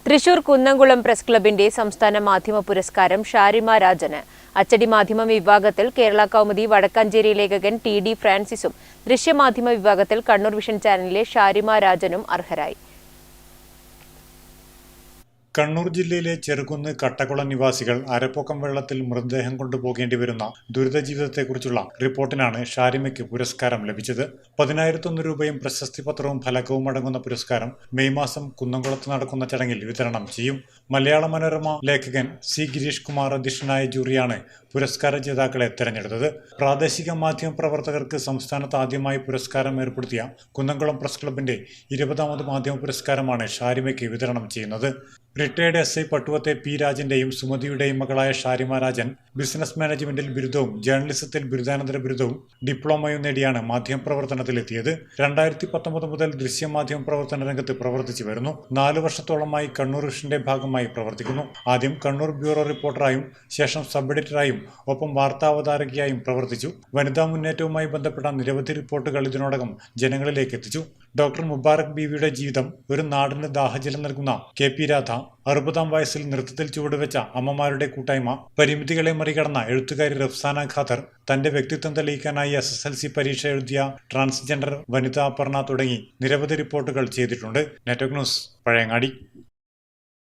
Thrissur Kunnamkulam press ക്ലബിന്റെ സംസ്ഥാന മാധ്യമ പുരസ്കാരം ഷാരിമ രാജന്. അച്ചടി മാധ്യമ വിഭാഗത്തിൽ കേരള കൗമുദി വടക്കാഞ്ചേരി ലേഖകൻ ടി.ഡി. ഫ്രാൻസിസും, ദൃശ്യമാധ്യമ വിഭാഗത്തിൽ കണ്ണൂർ വിഷൻ ചാനലിലെ ഷാരിമ രാജനും അർഹരായി. കണ്ണൂർ ജില്ലയിലെ ചെറുകുന്ന് കട്ടക്കുളം നിവാസികൾ അരപ്പൊക്കം വെള്ളത്തിൽ മൃതദേഹം കൊണ്ടുപോകേണ്ടി വരുന്ന ദുരിതജീവിതത്തെക്കുറിച്ചുള്ള റിപ്പോർട്ടിനാണ് ഷാരിമയ്ക്ക് പുരസ്കാരം ലഭിച്ചത്. 10,001 രൂപയും പ്രശസ്തി പത്രവും ഫലകവും അടങ്ങുന്ന പുരസ്കാരം മെയ് മാസം കുന്നംകുളത്ത് നടക്കുന്ന ചടങ്ങിൽ വിതരണം ചെയ്യും. മലയാള മനോരമ ലേഖകൻ സി ഗിരീഷ് കുമാർ അധ്യക്ഷനായ ജൂറിയാണ് പുരസ്കാര ജേതാക്കളെ തെരഞ്ഞെടുത്തത്. പ്രാദേശിക മാധ്യമ പ്രവർത്തകർക്ക് സംസ്ഥാനത്ത് ആദ്യമായി പുരസ്കാരം ഏർപ്പെടുത്തിയ കുന്നംകുളം പ്രസ് ക്ലബിന്റെ 20ാമത് മാധ്യമ പുരസ്കാരമാണ് ഷാരിമയ്ക്ക് വിതരണം ചെയ്യുന്നത്. റിട്ടയർഡ് SI പട്ടുവത്തെ പി രാജന്റെയും സുമതിയുടെയും മകളായ ഷാരിമ രാജൻ ബിസിനസ് മാനേജ്മെന്റിൽ ബിരുദവും ജേർണലിസത്തിൽ ബിരുദാനന്തര ബിരുദവും ഡിപ്ലോമയും നേടിയാണ് മാധ്യമപ്രവർത്തനത്തിലെത്തിയത്. 2019 മുതൽ ദൃശ്യമാധ്യമ പ്രവർത്തന രംഗത്ത് പ്രവർത്തിച്ചു വരുന്നു. 4 വർഷത്തോളമായി കണ്ണൂർ വിഷന്റെ ഭാഗമായി പ്രവർത്തിക്കുന്നു. ആദ്യം കണ്ണൂർ ബ്യൂറോ റിപ്പോർട്ടറായും ശേഷം സബ് എഡിറ്ററായും ഒപ്പം വാർത്താവതാരകയായും പ്രവർത്തിച്ചു. വനിതാ മുന്നേറ്റവുമായി ബന്ധപ്പെട്ട നിരവധി റിപ്പോർട്ടുകൾ ഇതിനോടകം ജനങ്ങളിലേക്ക് എത്തിച്ചു. ഡോക്ടർ മുബാറക് ബീവിയുടെ ജീവിതം, ഒരു നാടിന് ദാഹജലം നൽകുന്ന KP രാധ, 60ാം വയസ്സിൽ നൃത്തത്തിൽ ചുവടുവെച്ച അമ്മമാരുടെ കൂട്ടായ്മ, പരിമിതികളെ മറികടന്ന എഴുത്തുകാരി റഫ്സാന ഖാദർ, തന്റെ വ്യക്തിത്വം തെളിയിക്കാനായി SSLC പരീക്ഷ എഴുതിയ ട്രാൻസ്ജെൻഡർ വനിത അപർണ തുടങ്ങി നിരവധി റിപ്പോർട്ടുകൾ ചെയ്തിട്ടുണ്ട്. Network news, Pazhayangadi.